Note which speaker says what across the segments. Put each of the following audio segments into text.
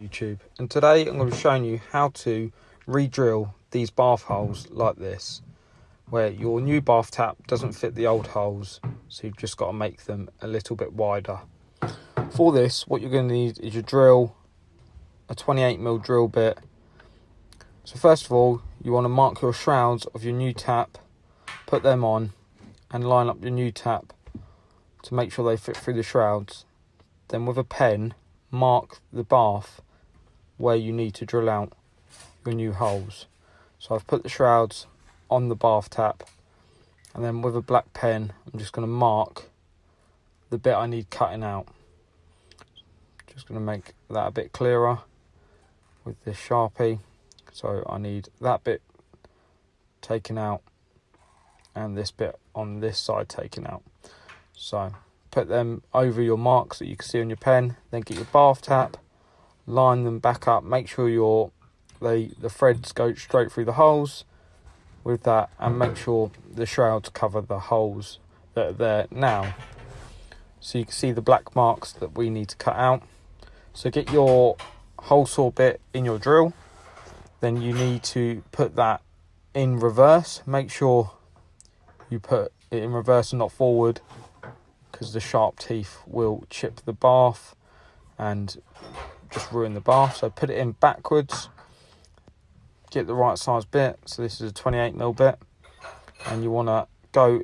Speaker 1: YouTube, and today I'm going to be showing you how to re-drill these bath holes like this, where your new bath tap doesn't fit the old holes, so you've just got to make them a little bit wider. For this, what you're going to need is your drill, a 28mm drill bit. So first of all, you want to mark your shrouds of your new tap, put them on and line up your new tap to make sure they fit through the shrouds. Then with a pen, mark the bath where you need to drill out your new holes. So I've put the shrouds on the bath tap, and then with a black pen I'm just going to mark the bit I need cutting out. Just going to make that a bit clearer with this Sharpie. So I need that bit taken out and this bit on this side taken out. So put them over your marks that you can see on your pen, then get your bath tap, line them back up, make sure the threads go straight through the holes with that, and make sure the shrouds cover the holes that are there now. So you can see the black marks that we need to cut out. So get your hole saw bit in your drill, then you need to put that in reverse. Make sure you put it in reverse and not forward, because the sharp teeth will chip the bath and just ruin the bath. So put it in backwards, get the right size bit. So this is a 28mm bit, and you want to go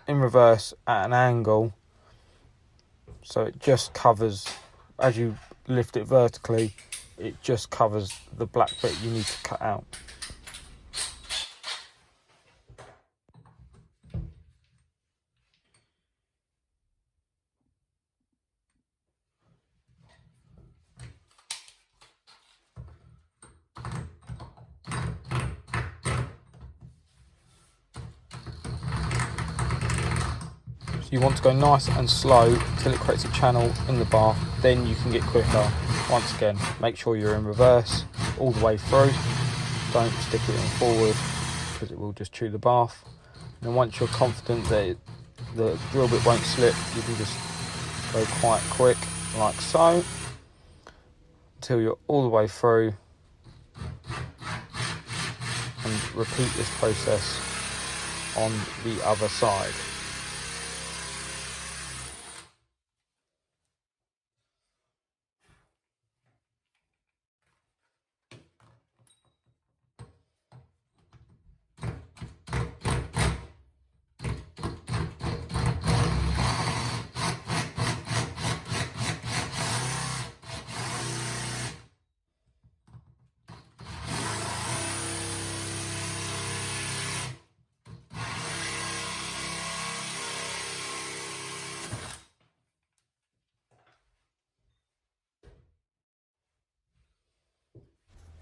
Speaker 1: in reverse at an angle so it just covers, as you lift it vertically, it just covers the black bit you need to cut out. You want to go nice and slow till it creates a channel in the bath, then you can get quicker. Once again, make sure you're in reverse all the way through. Don't stick it in forward because it will just chew the bath. And then once you're confident that the drill bit won't slip, you can just go quite quick like so until you're all the way through, and repeat this process on the other side.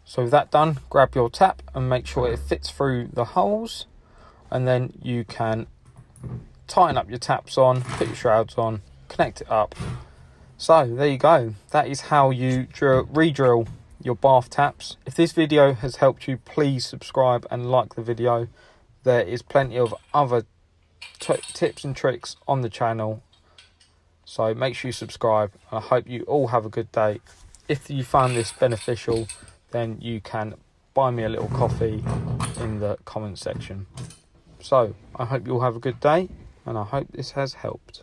Speaker 1: So with that done, grab your tap and make sure it fits through the holes, and then you can tighten up your taps on, put your shrouds on, connect it up. So there you go. That is how you re-drill your bath taps. If this video has helped you, please subscribe and like the video. There is plenty of other tips and tricks on the channel, so make sure you subscribe. I hope you all have a good day. If you found this beneficial, then you can buy me a little coffee in the comment section. So I hope you all have a good day, and I hope this has helped.